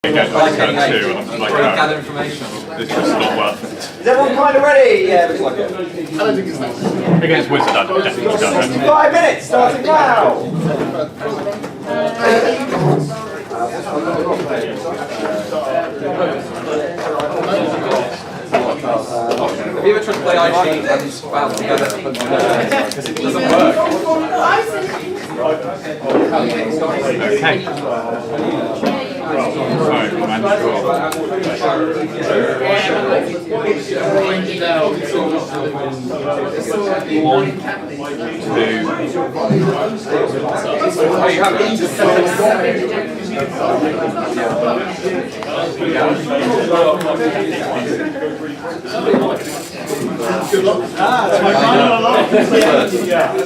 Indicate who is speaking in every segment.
Speaker 1: Again, like two, and I'm like,
Speaker 2: gather information.
Speaker 1: It's just not worth it.
Speaker 3: Is everyone kind of ready? Yeah, looks like it.
Speaker 4: I don't think it's necessary.
Speaker 1: Against Wizard, I'd definitely go.
Speaker 3: 5 minutes, starting now!
Speaker 2: Have you ever tried to play IG and found together? Because it doesn't work.
Speaker 1: Okay.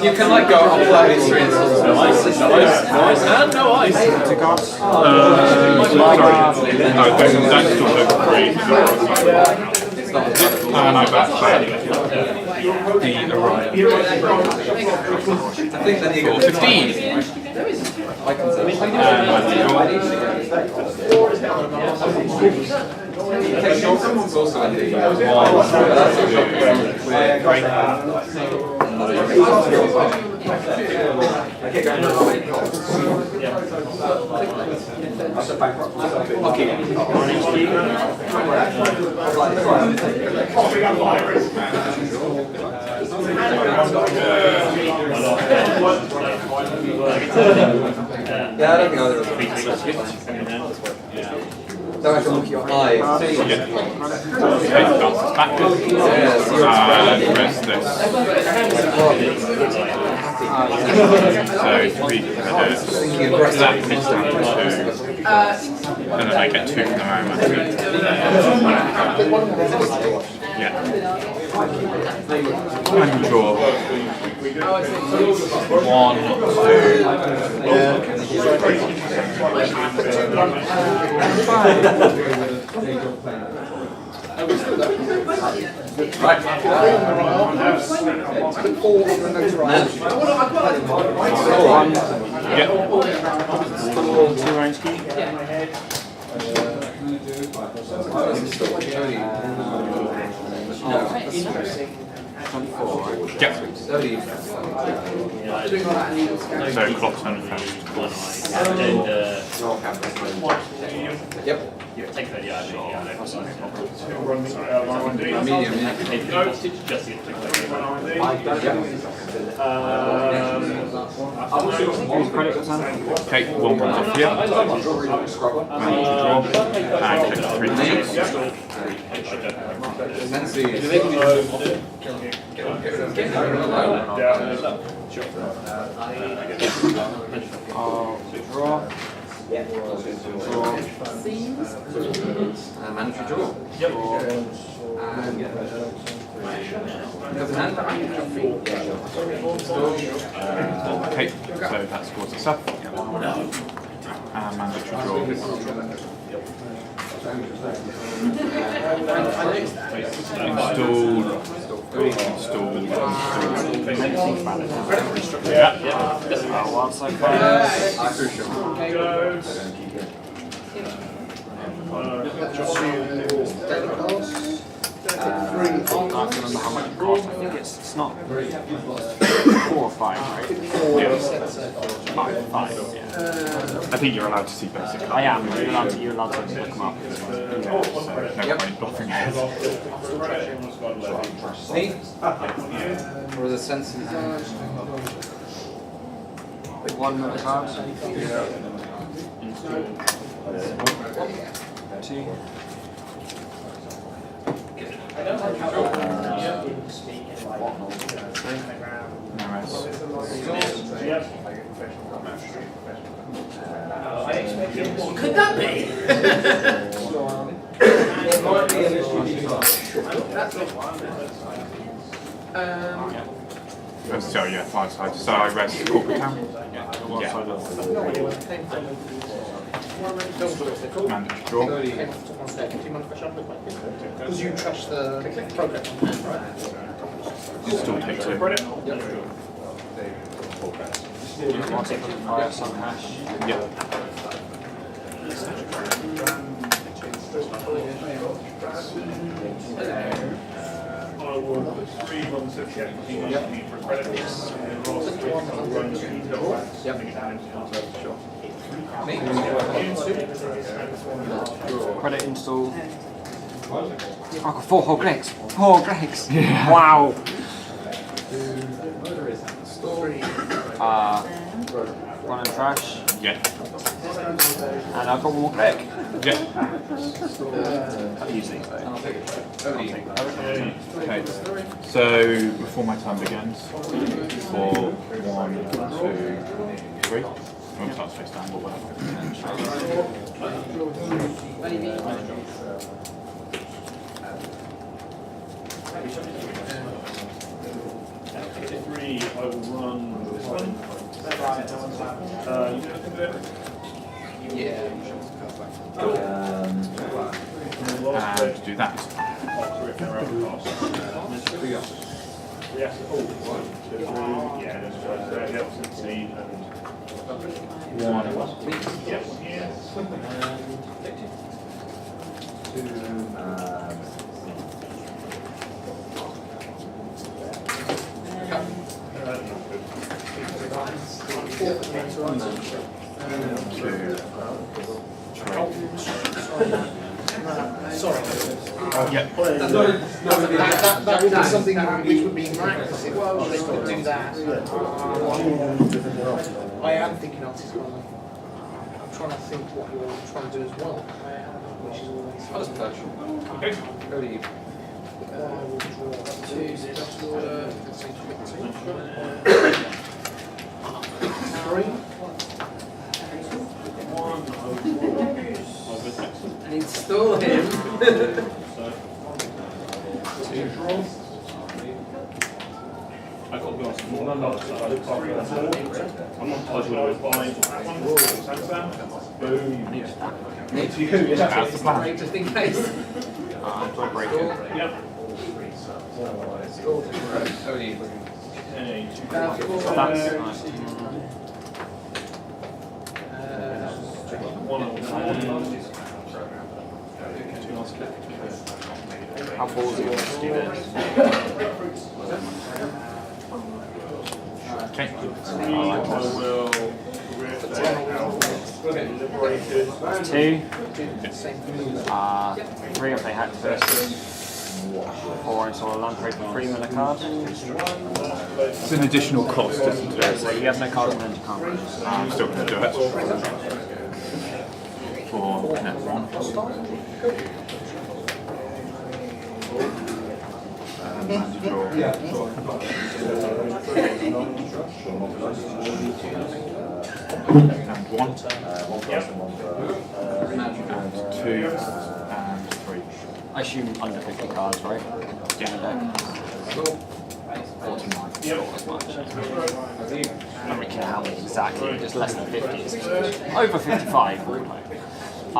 Speaker 2: You can like go on flat history and stuff. Nice, and no ice.
Speaker 1: Sorry. No, that's still over 3. And I back the Orion.
Speaker 2: I think then you go
Speaker 1: 15.
Speaker 2: I can say. It's also in the yeah, I don't think either of them. Don't have to look at your eyes.
Speaker 1: Backwards. Rest this. So 3 credits. That hits down to 2. And then I get 2 from the moment. Yeah. And draw. 1, 2 range key. Yep. So clock turn first.
Speaker 2: Yep.
Speaker 5: Take that, yeah,
Speaker 2: Medium, yeah.
Speaker 1: Take 1 point off here. And click 3
Speaker 2: Draw. Mandatory draw. Yep.
Speaker 1: Okay, so that scores us up. And mandatory draw. Installed. Yeah.
Speaker 4: I can't remember how much it costs. I think it's not 4 or 5, right?
Speaker 1: Yeah. 5, yeah. I think you're allowed to see basic cards.
Speaker 4: I am. You're allowed to look them up.
Speaker 1: Yeah, so no point bluffing it.
Speaker 2: Or the sense.
Speaker 4: Pick 1 of the cards. 2.
Speaker 5: What could that be?
Speaker 1: So yeah, 5 sides. So I rest corporate town.
Speaker 4: One side of
Speaker 1: Mandatory draw.
Speaker 4: Because you trust the program, right?
Speaker 1: You still take 2.
Speaker 4: I'll take the fire, some hash.
Speaker 1: Yep.
Speaker 6: I will put 3 on the subject for credit. And Ross will run
Speaker 4: Credit install. Oh, I've got 4 whole Gregs. 4 Gregs. Yeah. Wow. 1 in trash.
Speaker 1: Yeah.
Speaker 4: And I've got 1 more Greg.
Speaker 1: Yeah.
Speaker 4: Easy.
Speaker 1: Okay. So before my time begins, for 1, 2, 3. I won't start face down, but whatever.
Speaker 6: 3, I will run this one.
Speaker 1: And do that.
Speaker 6: Yes, oh, 1, 2, yeah, that's right. So the opposite seed and
Speaker 1: 1.
Speaker 6: yes, yes.
Speaker 5: Sorry.
Speaker 1: Yeah.
Speaker 5: That would be something which would be miraculous if they could do that. I am thinking artist color. I'm trying to think what you're trying to do as well. Which is always.
Speaker 2: I'll just touch.
Speaker 6: Okay.
Speaker 2: Go to you.
Speaker 5: I will draw 2 special order. 3.
Speaker 6: 1,
Speaker 2: And install him.
Speaker 6: 2 draw. I got glass of water. So I look after that. I'm not touching it with 5. Boom.
Speaker 2: Needs you. Just in case.
Speaker 4: Do I break it?
Speaker 6: Yep.
Speaker 2: Go to you.
Speaker 6: Okay. 2
Speaker 4: That's nice.
Speaker 6: 1 on 1.
Speaker 4: How ballsy was to do this?
Speaker 1: Okay.
Speaker 6: 3, I will liberated.
Speaker 4: 2. 3 if they hack first. 4 install a lamprey for 3 mana card.
Speaker 1: It's an additional cost, isn't it?
Speaker 4: So you have no cards and then you can't run.
Speaker 1: I'm still going to do it. For net 1. And you draw. And 1. And 2. And 3.
Speaker 4: I assume under 50 cards, right?
Speaker 1: Yeah.
Speaker 4: 49. As much. I don't really care how many exactly, just less than 50 is over 55. I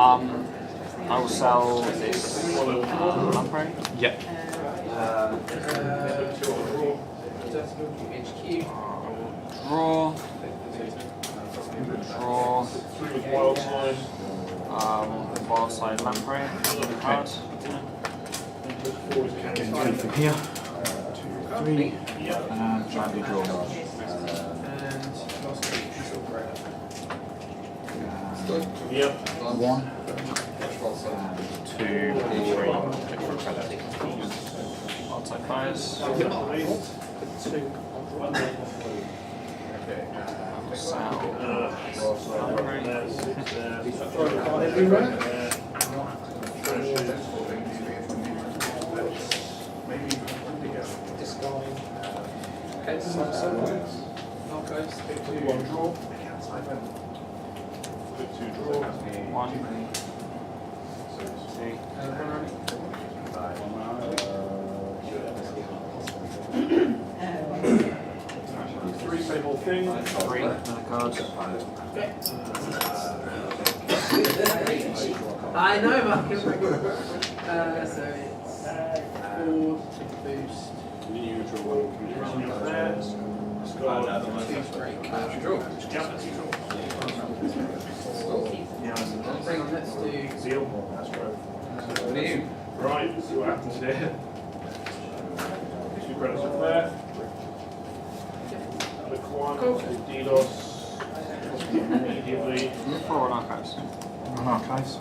Speaker 4: will sell this lamprey.
Speaker 1: Yeah.
Speaker 4: Draw. Wild side lamprey. Card.
Speaker 1: Getting 3 from here. 2, 3. And badly drawn.
Speaker 6: Yep.
Speaker 1: 1. And 2, 3. Check for a credit.
Speaker 4: Wild side fires. Sell. Lamprey.
Speaker 2: Okay, so Narcos.
Speaker 6: 1 draw. 2 draw.
Speaker 4: 1.
Speaker 6: 3 same old thing.
Speaker 4: 3 mana cards.
Speaker 2: I know, Marcus. So it's
Speaker 5: 4 to boost.
Speaker 6: Neutral 1. Discard.
Speaker 5: 2 break.
Speaker 2: draw.
Speaker 6: Yeah. Seal. That's right. Right, see what happens here. Two credits up there. Click one, DDoS. Immediately.
Speaker 4: For on archives.
Speaker 1: On archives.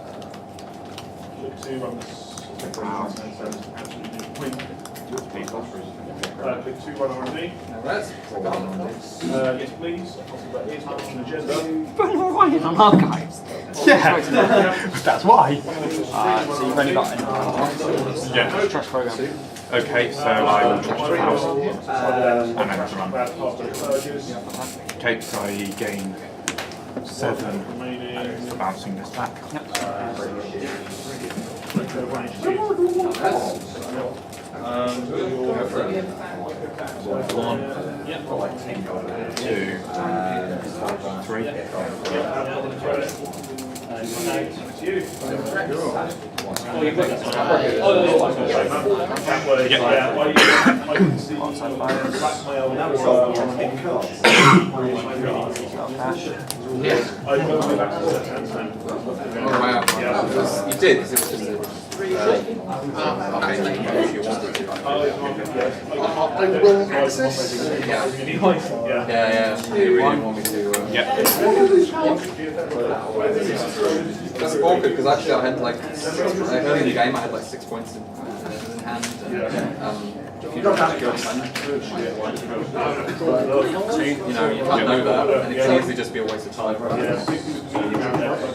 Speaker 6: Click two on this. Absolutely no point. Click two on R&D. Yes, please. That is not on the agenda.
Speaker 4: Why on archives?
Speaker 1: Yeah, that's why.
Speaker 4: So you've only got an
Speaker 1: Yeah.
Speaker 4: trash program.
Speaker 1: Okay, so I will trash the house and then run. Okay, so I gain 7 for bouncing this back. One, 2, 3.
Speaker 2: Oh wow. You did, because it was just a...
Speaker 5: I will access.
Speaker 2: Yeah, you really want me to... That's awkward, because actually I had like, early in the game I had like 6 points in hand. If you don't have to go, you know, you can't know that, and it can easily just be a waste of time.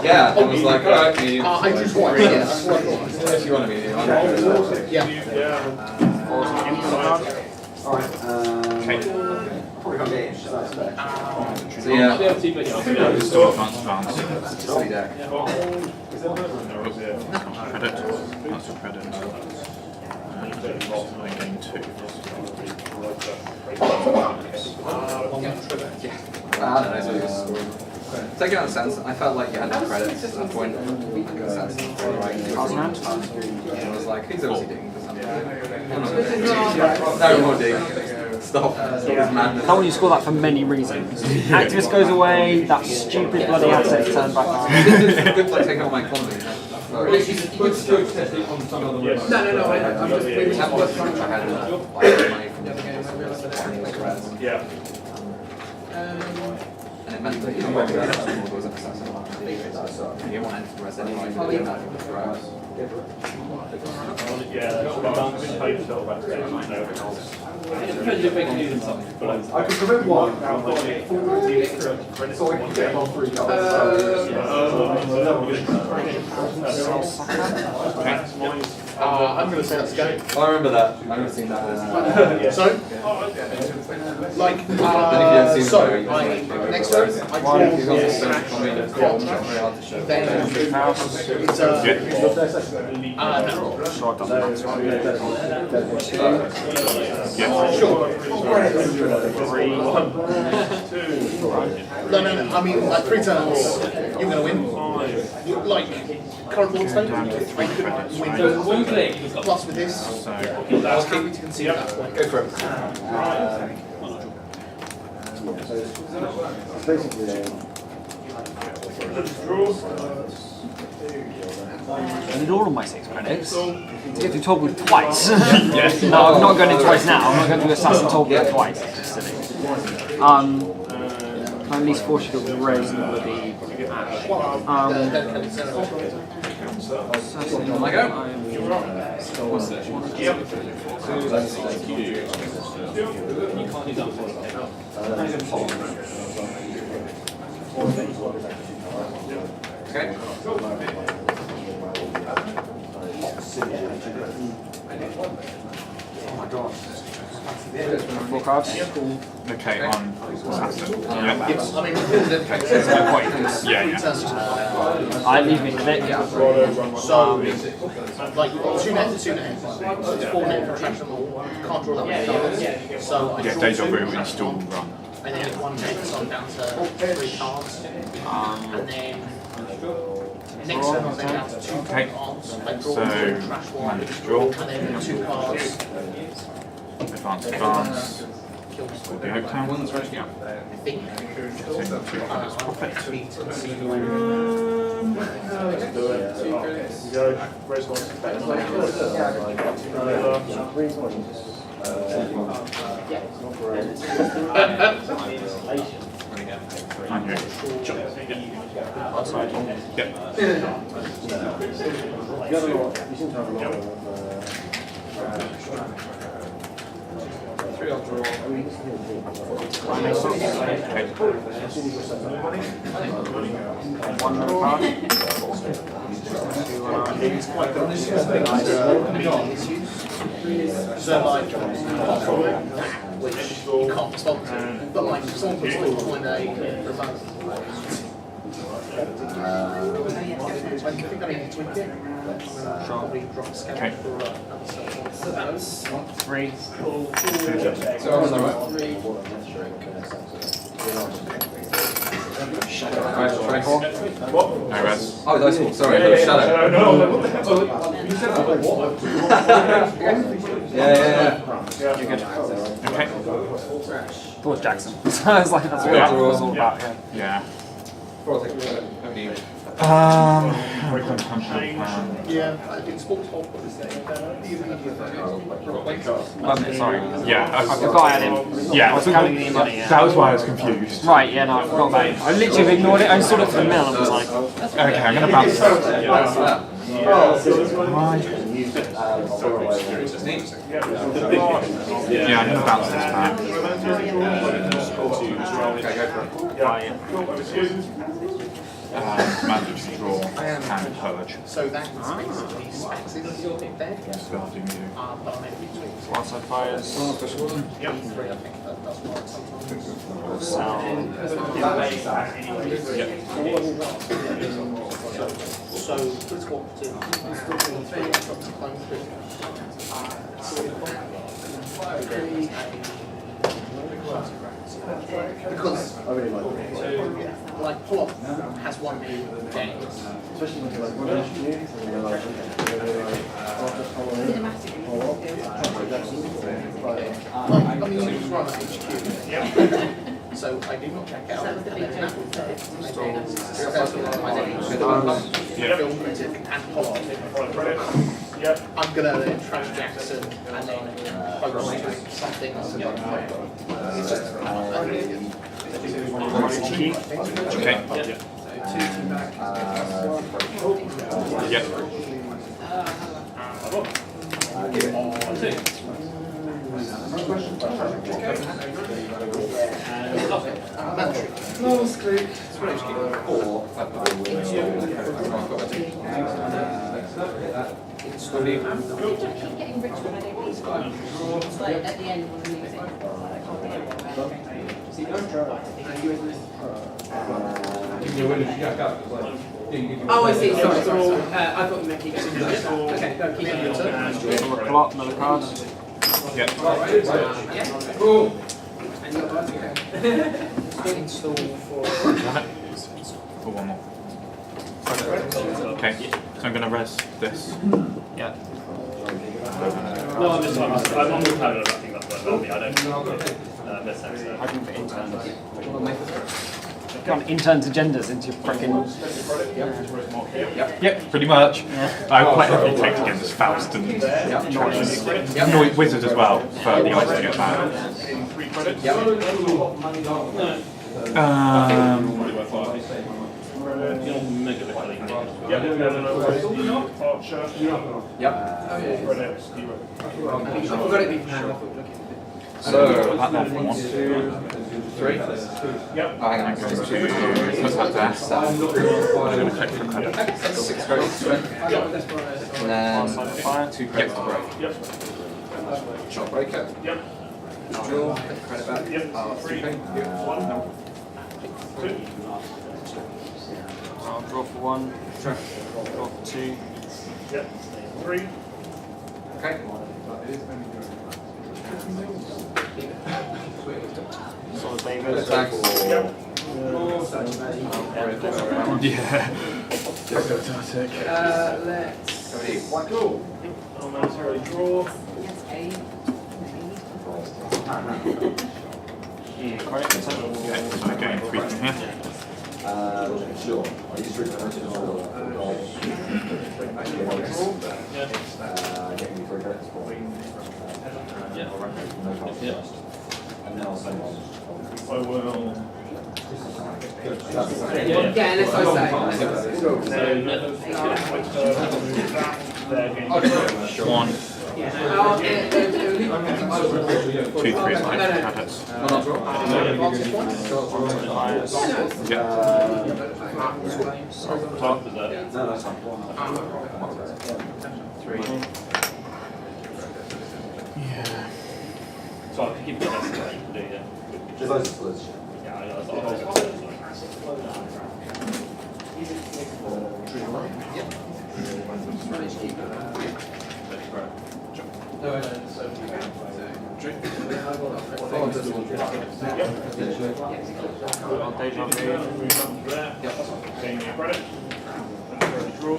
Speaker 2: Yeah, I was like, alright,
Speaker 5: I do twice, yes.
Speaker 2: if you want to be,
Speaker 5: Yeah.
Speaker 1: Okay.
Speaker 2: So yeah,
Speaker 1: Store advance.
Speaker 2: silly deck.
Speaker 1: Credit. That's a credit. I gain 2.
Speaker 2: Taking out the sense, I felt like you had no credits at that point. Like in a sense, I was like, who's obviously digging for something? No more digging. Stop. It's madness.
Speaker 4: How will you score that for many reasons? Activist goes away, that stupid bloody asset's turned back on.
Speaker 2: It's good for taking out my economy.
Speaker 3: No, I'm just
Speaker 2: I had money from the
Speaker 6: Yeah.
Speaker 2: and it meant that you know, there was an assassin. You want anything rest anyway.
Speaker 6: Yeah, that's what I've been paid to sell back then.
Speaker 3: I can prevent one. So I can get on 3 cards.
Speaker 5: I'm going to say that's a go.
Speaker 2: I remember that. I remember seeing that.
Speaker 5: So, like, next turn, I draw. Then it's no, I mean, like 3 turns, you're going to win. Like, current board state, I could win. Plus with this, I'll keep you to concede at that point.
Speaker 2: Go for it.
Speaker 4: I need all of my 6 credits to get through Toggle twice. No, I'm not going in twice now. I'm not going to do Assassin Toggle twice. It's just silly. Can I at least force you to raise the bloody ash?
Speaker 2: On I go. Okay.
Speaker 3: Oh my god.
Speaker 4: 4 cards.
Speaker 1: Okay, on assassin.
Speaker 5: I mean, I leave me with it. So, like, you've got 2 nets, 2 nets. It's 4 net for trash them all. Can't draw that many cards. So, I
Speaker 1: Yeah,
Speaker 5: draw
Speaker 1: deja
Speaker 5: 2,
Speaker 1: vu install run.
Speaker 5: and then 1 net, so I'm down to 3 cards. And then next turn, I'm then down to 2 cards. I draw 2 trash 1,
Speaker 1: manage draw.
Speaker 5: and then 2 cards.
Speaker 1: Advance.
Speaker 5: kills.
Speaker 1: The Oaktown.
Speaker 2: One's right, yeah.
Speaker 5: I think.
Speaker 1: Profit.
Speaker 5: To be conceived.
Speaker 6: Let's do it. Go. Response.
Speaker 1: Outside. Yep.
Speaker 2: Three off draw.
Speaker 4: One more card.
Speaker 5: It's quite good. So like, which you can't respond to. But like, if someone puts forward behind a remote, I think I need to tweak it. Probably drop a scan for
Speaker 3: So that's
Speaker 4: 3.
Speaker 2: So I'm on the right.
Speaker 1: No res.
Speaker 2: Oh, dice ball. Sorry, the shadow.
Speaker 6: No, what the hell? You said that like what?
Speaker 2: Yeah.
Speaker 1: Okay.
Speaker 4: Thought it was Jackson. So I was like, that's what that was all about. Yeah.
Speaker 1: Yeah.
Speaker 2: Over to you.
Speaker 5: yeah, I think sports hall.
Speaker 4: Sorry.
Speaker 1: Yeah.
Speaker 4: I forgot I had him.
Speaker 1: Yeah.
Speaker 4: I was counting the money. Yeah.
Speaker 1: That was why I was confused.
Speaker 4: Right, yeah, no, I forgot about it. I literally ignored it. I saw it for the mill and was like,
Speaker 1: Okay, I'm gonna bounce this. Yeah, I'm gonna bounce this back.
Speaker 2: Okay, go for it.
Speaker 1: Magic draw and purge.
Speaker 5: So that's basically specs in there.
Speaker 1: Starting you.
Speaker 5: But I made a few tweaks.
Speaker 4: Wildside Fires,
Speaker 5: E3, I think that's what sometimes.
Speaker 4: Sound,
Speaker 5: So let's go because like pull-up has one game. I mean, you just run at HQ. So I do not check out. And then film printed and pull-up. I'm gonna then track Jackson and then post something else. It's just
Speaker 1: Okay. Yep.
Speaker 5: no, it's clear.
Speaker 7: Keep getting rich when I don't need to. It's like at the end when I'm using.
Speaker 3: Oh, I see. Sorry. I thought you meant keep using that. Okay, no, keep it.
Speaker 4: plot, another card.
Speaker 1: Yep.
Speaker 3: Cool.
Speaker 5: Install for.
Speaker 1: For one more. Okay. So I'm gonna res this.
Speaker 4: Yeah.
Speaker 6: No, I'm just I'm on the panel. I think that's what I don't miss that.
Speaker 4: Hoping for interns. Got interns agendas into your frickin'.
Speaker 1: Yep, pretty much. I quite heavily take against Faust and Noise Wizard as well for the odds to get that.
Speaker 2: So,
Speaker 1: That there for 1, 2,
Speaker 2: 3.
Speaker 6: Yep.
Speaker 2: Oh, hang on.
Speaker 1: put that there. I'm going to click for credit.
Speaker 2: 6 credits to win. And then
Speaker 4: Fire.
Speaker 2: 2 credits to break.
Speaker 6: Yep.
Speaker 2: Shot breaker.
Speaker 6: Yep.
Speaker 2: Draw. Credit back.
Speaker 6: Yep. 3. 1. No. 2.
Speaker 4: I'll draw for 1. Draw for 2.
Speaker 6: Yep. 3.
Speaker 2: Okay.
Speaker 4: Solid David.
Speaker 2: Attacks.
Speaker 6: Yep.
Speaker 1: Yeah.
Speaker 3: Let's.
Speaker 6: Cool. Momentarily draw.
Speaker 7: Yes, A.
Speaker 4: Credit.
Speaker 1: Okay, so getting 3 from here.
Speaker 8: Sure. I used to getting 3 credits for and then I'll send on.
Speaker 6: I will.
Speaker 3: Yeah, unless I say.
Speaker 1: One,
Speaker 3: Oh,
Speaker 1: 2, 3 is like credits. Yeah.
Speaker 8: No, that's fine.
Speaker 1: 3. Yeah.
Speaker 6: So I can keep the rest of it, do you?
Speaker 8: Just those splits.
Speaker 6: Yeah, I'll
Speaker 4: Deja vu.
Speaker 6: Getting your credit. Draw.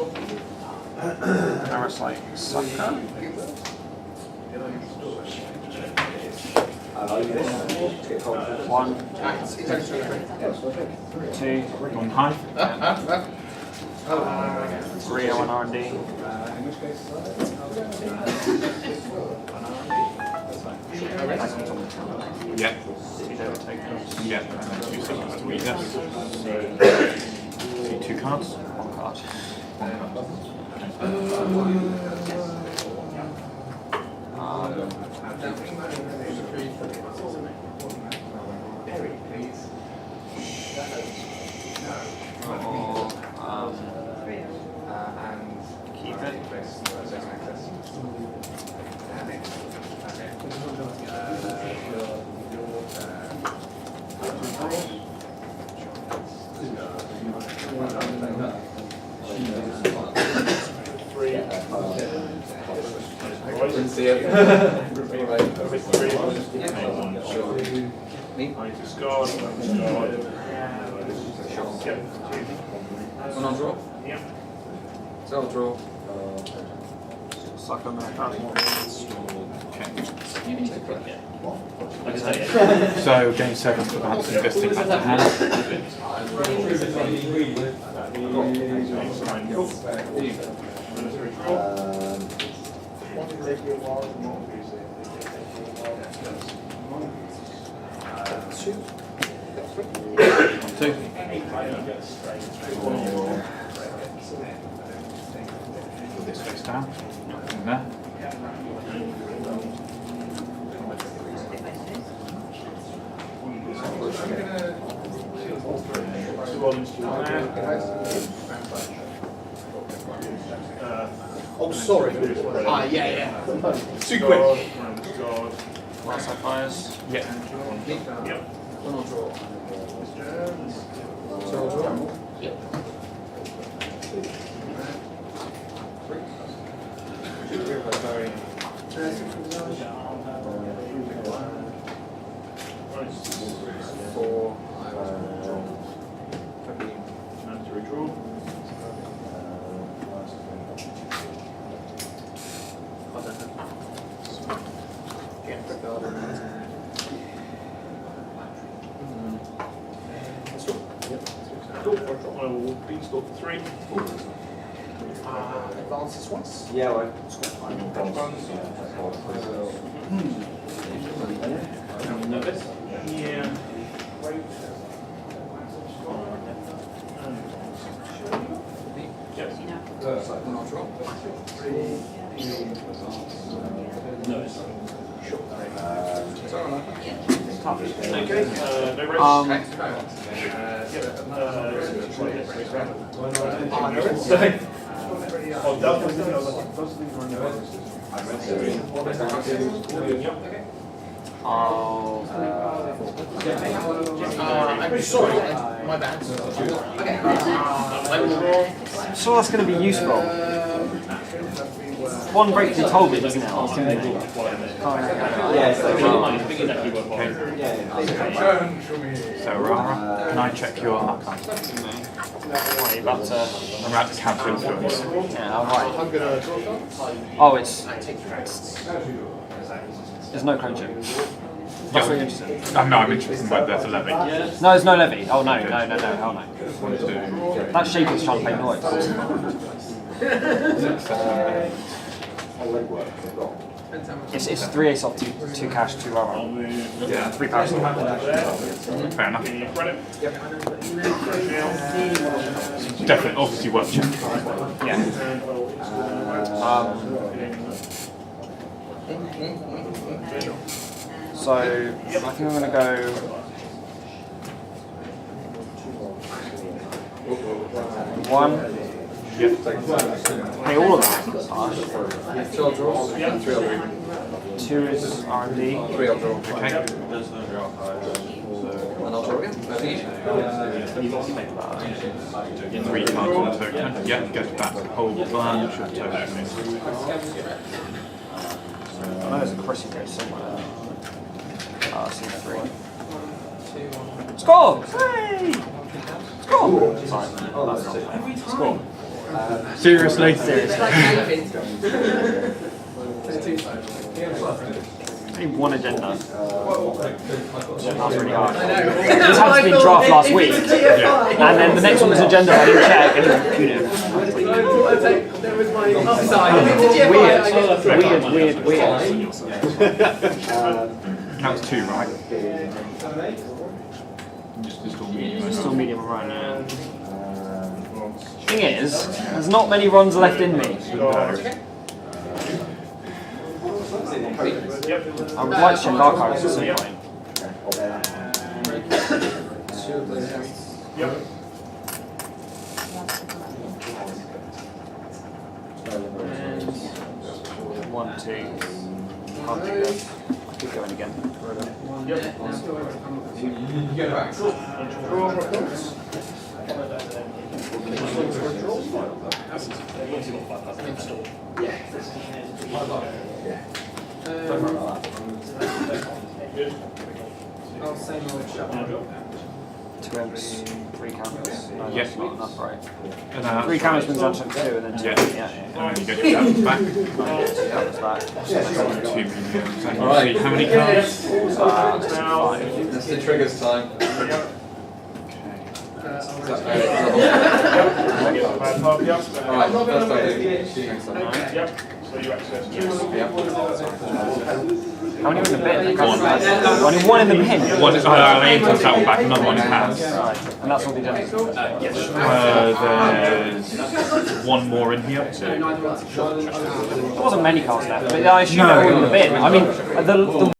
Speaker 4: Parasite sucker. One, 2,
Speaker 1: 1 high.
Speaker 4: 3 on R&D.
Speaker 1: Yeah.
Speaker 4: He's overtaken.
Speaker 1: Yeah. And then 2 seconds to read this. 2 cards.
Speaker 4: 1 card. Keep it.
Speaker 2: Didn't see it. Me?
Speaker 6: Discard.
Speaker 2: One on draw.
Speaker 6: Yep.
Speaker 2: So I'll draw.
Speaker 4: Sucker on that.
Speaker 1: So game 7 for bounce investing back to hand. Two. Put this face down. In there.
Speaker 5: Oh, sorry. Ah, yeah. Too quick.
Speaker 4: Last fires.
Speaker 1: Yeah.
Speaker 6: Yep.
Speaker 2: One on draw. So I'll draw.
Speaker 5: Yep.
Speaker 2: Four. I will draw.
Speaker 6: And to redraw. Cool. I will beanstalk for 3.
Speaker 5: Advance this once.
Speaker 8: Yeah, well,
Speaker 6: Nervous? Yeah. Yes.
Speaker 2: One on draw.
Speaker 6: Nervous.
Speaker 2: Sorry on that.
Speaker 6: Okay. No rest. Oh,
Speaker 5: I'm sorry. My bad.
Speaker 4: I'm sure that's going to be useful. One break you told me just now.
Speaker 1: So Rara, can I check your archive?
Speaker 4: What, you about to...
Speaker 1: I'm about to counter influence.
Speaker 4: Yeah, alright.
Speaker 5: I'm gonna draw card.
Speaker 4: Oh, it's... There's no clone check. That's what you're interested in.
Speaker 1: No, I'm interested in whether there's a levy.
Speaker 4: No, there's no levy. Oh no, hell no.
Speaker 1: 1, 2,
Speaker 4: That shape is trying to play noise. It's 3 ace off, 2 cash, 2 armor.
Speaker 1: yeah,
Speaker 4: 3 power slot.
Speaker 1: fair enough.
Speaker 6: Credit.
Speaker 1: Definitely, obviously worth checking.
Speaker 4: Yeah. So I think I'm going to go. One. Hey, all of that. Harsh.
Speaker 2: 2 I'll draw, 3 I'll draw.
Speaker 4: 2 is R&D.
Speaker 2: 3 I'll draw.
Speaker 1: Okay.
Speaker 2: And I'll draw again.
Speaker 1: In 3 cards on a token. Yeah, it goes back a whole bunch of tokens.
Speaker 4: I know there's a crossing code somewhere. C3. Score! Hey! Score! Sorry, that's not fair. Score.
Speaker 1: Seriously?
Speaker 4: Seriously. Only one agenda. Yeah, that's really hard. This had to be draft last week. And then the next one was agenda, I didn't check, and it was punitive. Weird.
Speaker 1: That was 2, right? Just all medium.
Speaker 4: Still medium run, yeah. Thing is, there's not many runs left in me. I would like to check archives at some point.
Speaker 6: Yep.
Speaker 4: 1, 2. Can't do that. I keep going again. Two M's, 3 counters. No,
Speaker 1: Yes.
Speaker 4: that's not enough, right?
Speaker 1: 3
Speaker 4: 3 counters means I'm 2 and then 2.
Speaker 1: Yeah.
Speaker 4: Yeah.
Speaker 1: And then you get your counters back.
Speaker 4: 2 counters back.
Speaker 1: 2 mediums. And
Speaker 2: Alright.
Speaker 1: you see how many cards?
Speaker 2: That's the triggers time. Alright, first I'll do next time.
Speaker 6: Yep. So you access 2.
Speaker 4: How many are in the bin? Only 1 in the bin.
Speaker 1: One is, I aim to that one back, another one in hands.
Speaker 4: Right. And that's all the agenda.
Speaker 1: There's 1 more in here.
Speaker 4: There wasn't many cards left, but I assume they're all in the bin. I mean, the